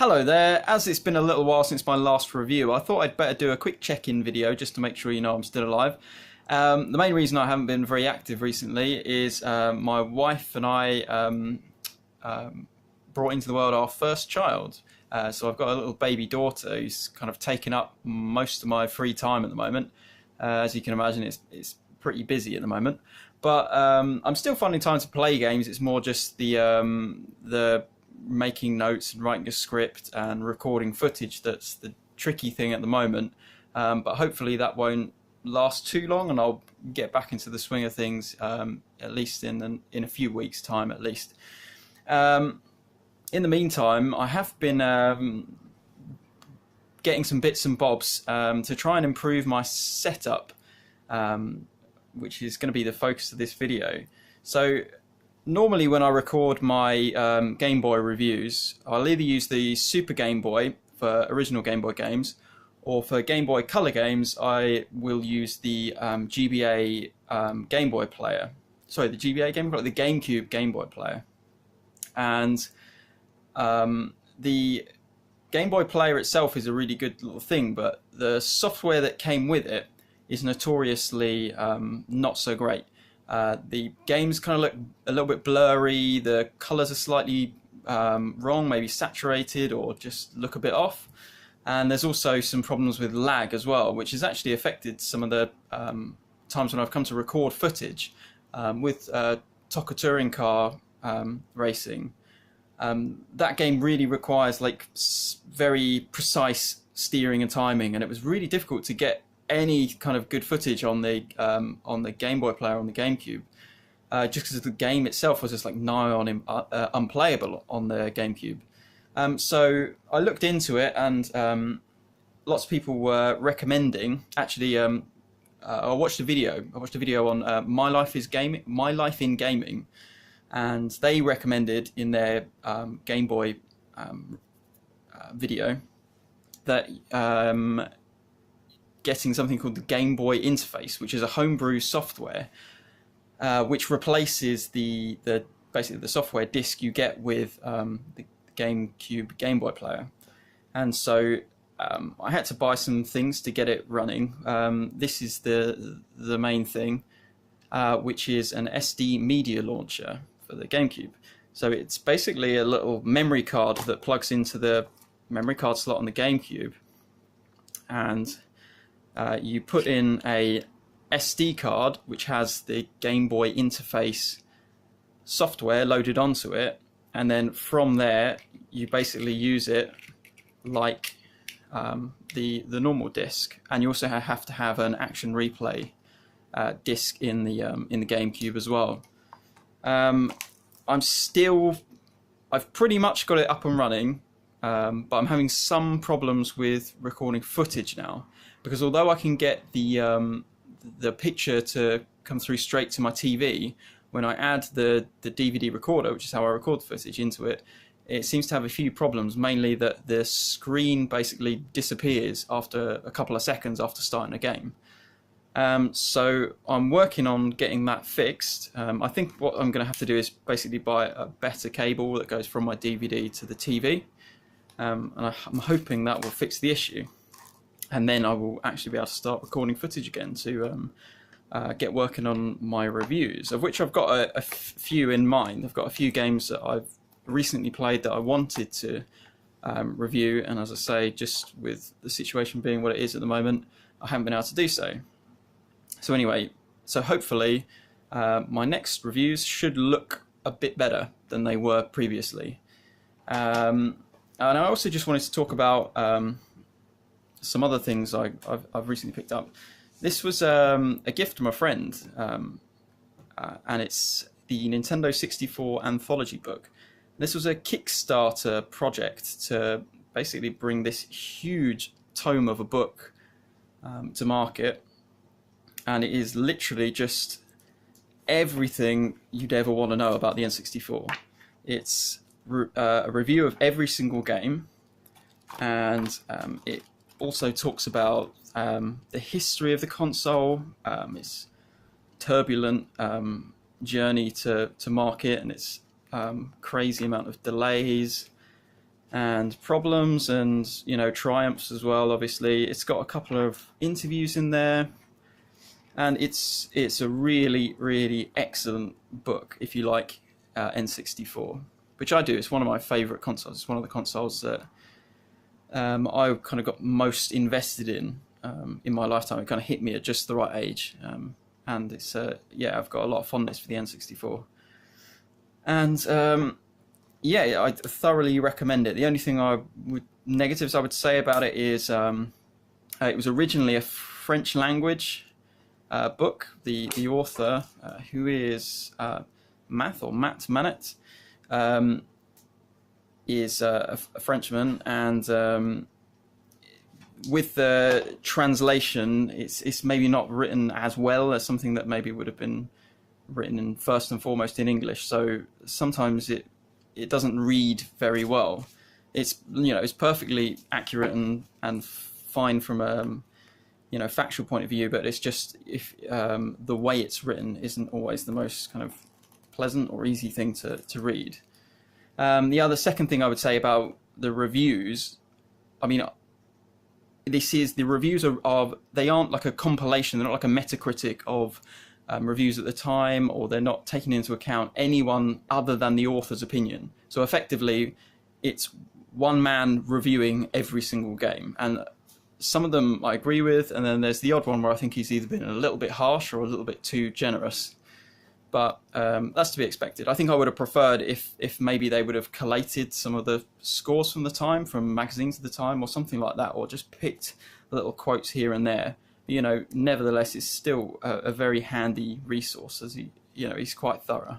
Hello there. As it's been a little while since my last review, I thought I'd better do a quick check-in video just to make sure you know I'm still alive. The main reason I haven't been very active recently is my wife and I brought into the world our first child. So I've got a little baby daughter who's kind of taken up most of my free time at the moment. As you can imagine, it's pretty busy at the moment. But I'm still finding time to play games. It's more just the making notes and writing a script and recording footage that's the tricky thing at the moment. But hopefully that won't last too long, and I'll get back into the swing of things at least in a few weeks' time at least. In the meantime, I have been getting some bits and bobs to try and improve my setup, which is going to be the focus of this video. So normally when I record my Game Boy reviews, I'll either use the Super Game Boy for original Game Boy games, or for Game Boy Color games I will use the GBA Game Boy player. Sorry, the GBA Game Boy, the GameCube Game Boy player. And the Game Boy player itself is a really good little thing, but the software that came with it is notoriously not so great. The games kind of look a little bit blurry, the colours are slightly wrong, maybe saturated, or just look a bit off. And there's also some problems with lag as well, which has actually affected some of the times when I've come to record footage with Toka Touring Car racing. That game really requires like very precise steering and timing, and it was really difficult to get any kind of good footage on the Game Boy player on the GameCube, just because the game itself was just like nigh on unplayable on the GameCube. So I looked into it, and lots of people were recommending. Actually, I watched a video. I watched a video on My Life in Gaming, and they recommended in their Game Boy video that getting something called the Game Boy interface, which is a homebrew software which replaces basically the software disk you get with the GameCube Game Boy player. And so I had to buy some things to get it running. This is the main thing, which is an SD media launcher for the GameCube. So it's basically a little memory card that plugs into the memory card slot on the GameCube, and you put in a SD card which has the Game Boy interface software loaded onto it, and then from there you basically use it like the normal disc. And you also have to have an action replay disc in the GameCube as well. I've pretty much got it up and running, but I'm having some problems with recording footage now, because although I can get the picture to come through straight to my TV, when I add the DVD recorder, which is how I record the footage, into it, it seems to have a few problems, mainly that the screen basically disappears after a couple of seconds after starting a game. So I'm working on getting that fixed. I think what I'm going to have to do is basically buy a better cable that goes from my DVD to the TV, and I'm hoping that will fix the issue, and then I will actually be able to start recording footage again to get working on my reviews, of which I've got a few in mind. I've got a few games that I've recently played that I wanted to review, and as I say, just with the situation being what it is at the moment, I haven't been able to do so. So anyway, so hopefully my next reviews should look a bit better than they were previously. And I also just wanted to talk about some other things I've recently picked up. This was a gift from a friend, and it's the Nintendo 64 Anthology book. This was a Kickstarter project to basically bring this huge tome of a book to market. And it is literally just everything you'd ever want to know about the N64. It's a review of every single game, and it also talks about the history of the console, its turbulent journey to market, and its crazy amount of delays, and problems and, you know, triumphs as well. Obviously, it's got a couple of interviews in there, and it's a really, really excellent book if you like N64, which I do. It's one of my favorite consoles. It's one of the consoles that I kind of got most invested in my lifetime. It kind of hit me at just the right age, and it's yeah, I've got a lot of fondness for the N64, and yeah, I thoroughly recommend it. The only thing negatives I would say about it is it was originally a French language book. The author, who is Matt Manet, is a Frenchman, and with the translation, it's maybe not written as well as something that maybe would have been written in first and foremost in English. So sometimes it doesn't read very well. It's, you know, it's perfectly accurate and fine from a, you know, factual point of view, but it's just if the way it's written isn't always the most kind of pleasant or easy thing to read. The second thing I would say about the reviews, I mean, the reviews are they aren't like a compilation. They're not like a Metacritic of reviews at the time, or they're not taking into account anyone other than the author's opinion. So effectively, it's one man reviewing every single game, and some of them I agree with, and then there's the odd one where I think he's either been a little bit harsh or a little bit too generous. But that's to be expected. I think I would have preferred if maybe they would have collated some of the scores from the time, from magazines of the time, or something like that, or just picked little quotes here and there. You know, nevertheless, it's still a very handy resource, as he's quite thorough.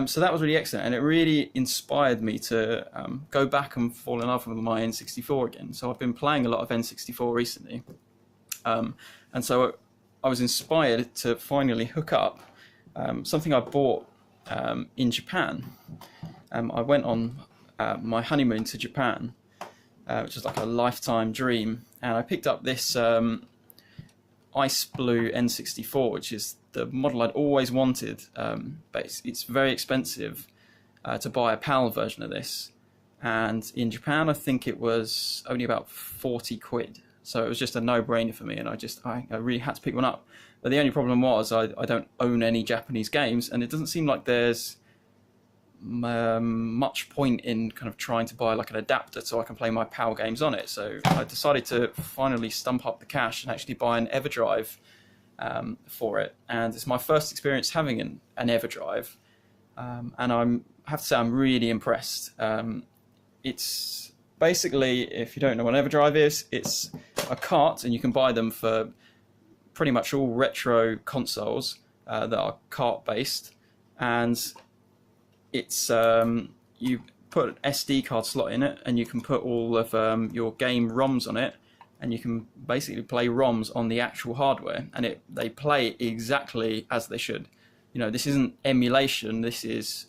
So that was really excellent, and it really inspired me to go back and fall in love with my N64 again. So I've been playing a lot of N64 recently, and so I was inspired to finally hook up something I bought in Japan. I went on my honeymoon to Japan, which is like a lifetime dream, and I picked up this Ice Blue N64, which is the model I'd always wanted, but it's very expensive to buy a PAL version of this, and in Japan I think it was only about 40 quid, so it was just a no-brainer for me, and I really had to pick one up. But the only problem was I don't own any Japanese games, and it doesn't seem like there's much point in kind of trying to buy like an adapter so I can play my PAL games on it. So I decided to finally stump up the cash and actually buy an Everdrive for it. And it's my first experience having an Everdrive, and I have to say I'm really impressed. It's basically, if you don't know what an Everdrive is, it's a cart, and you can buy them for pretty much all retro consoles that are cart based, and it's you put an SD card slot in it, and you can put all of your game ROMs on it, and you can basically play ROMs on the actual hardware, and they play exactly as they should. You know, this isn't emulation. This is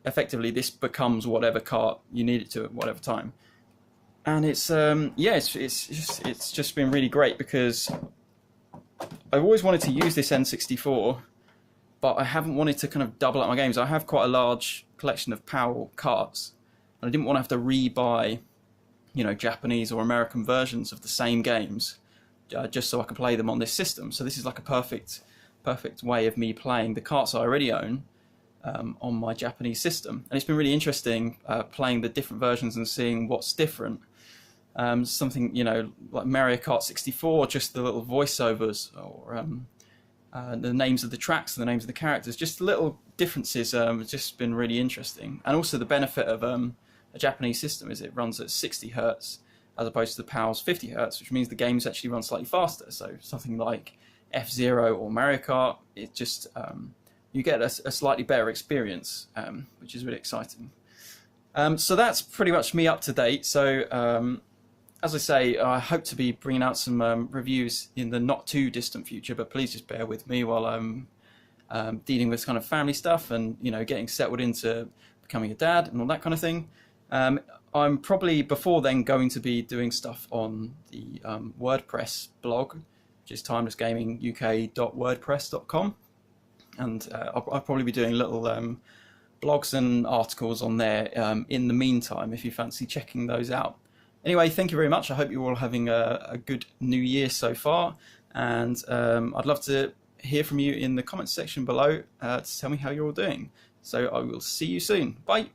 effectively, this becomes whatever cart you need it to at whatever time, and it's it's just been really great, because I've always wanted to use this N64, but I haven't wanted to kind of double up my games. I have quite a large collection of PAL carts, and I didn't want to have to re-buy, you know, Japanese or American versions of the same games just so I could play them on this system. So this is like a perfect way of me playing the carts I already own on my Japanese system. And it's been really interesting playing the different versions and seeing what's different. Something, you know, like Mario Kart 64, just the little voiceovers, or the names of the tracks and the names of the characters, just little differences. It's just been really interesting. And also the benefit of a Japanese system is it runs at 60 hertz as opposed to the PAL's 50 hertz, which means the games actually run slightly faster. So something like F-Zero or Mario Kart, it just you get a slightly better experience, which is really exciting. So that's pretty much me up to date. So as I say, I hope to be bringing out some reviews in the not too distant future, but please just bear with me while I'm dealing with kind of family stuff and, you know, getting settled into becoming a dad and all that kind of thing. I'm probably before then going to be doing stuff on the WordPress blog, which is timelessgaminguk.wordpress.com, and I'll probably be doing little blogs and articles on there in the meantime if you fancy checking those out. Anyway, thank you very much. I hope you're all having a good new year so far, and I'd love to hear from you in the comments section below to tell me how you're all doing. So I will see you soon. Bye.